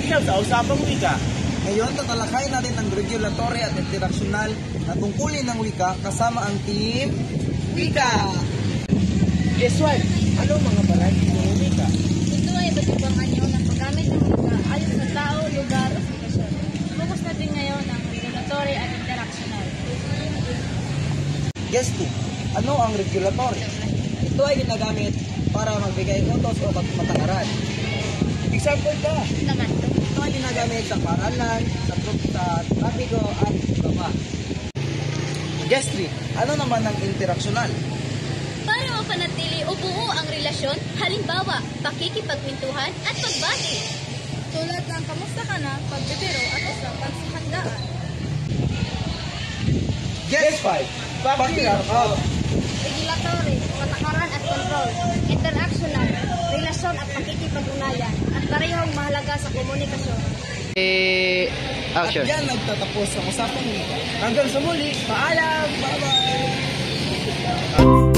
pasyal sa usapang wika. Ngayon, tatalakayin natin ang regulatory at interaksyonal na tungkulin ng wika kasama ang team Wika. Guess what? Ano mga bahagi ng wika? Ito ay iba't anyo ng paggamit ng wika ayon sa tao, lugar o sitwasyon. Focus natin ngayon ang regulatory at interactional. Guess 2. Ano ang regulatory? Ito ay ginagamit para magbigay utos o patakaran. Example ka. Naman ito. Ito ay ginagamit sa paaralan, sa trapiko at iba pa. Guess 3. Ano naman ang interaksyonal? Para mapanatili o buo ang relasyon, halimbawa, pakikipagkwentuhan at pagbati. Tulad ng kamusta ka na, pagbibiro at usapan sa handaan. Guess 5. Pakilakaw. Regulatory, patakaran at control. Interactional, relasyon at pakikipag-unayan. At parehong mahalaga sa komunikasyon. At yan nagtatapos ang usapang wika. Hanggang sa muli, paalam! Bye-bye!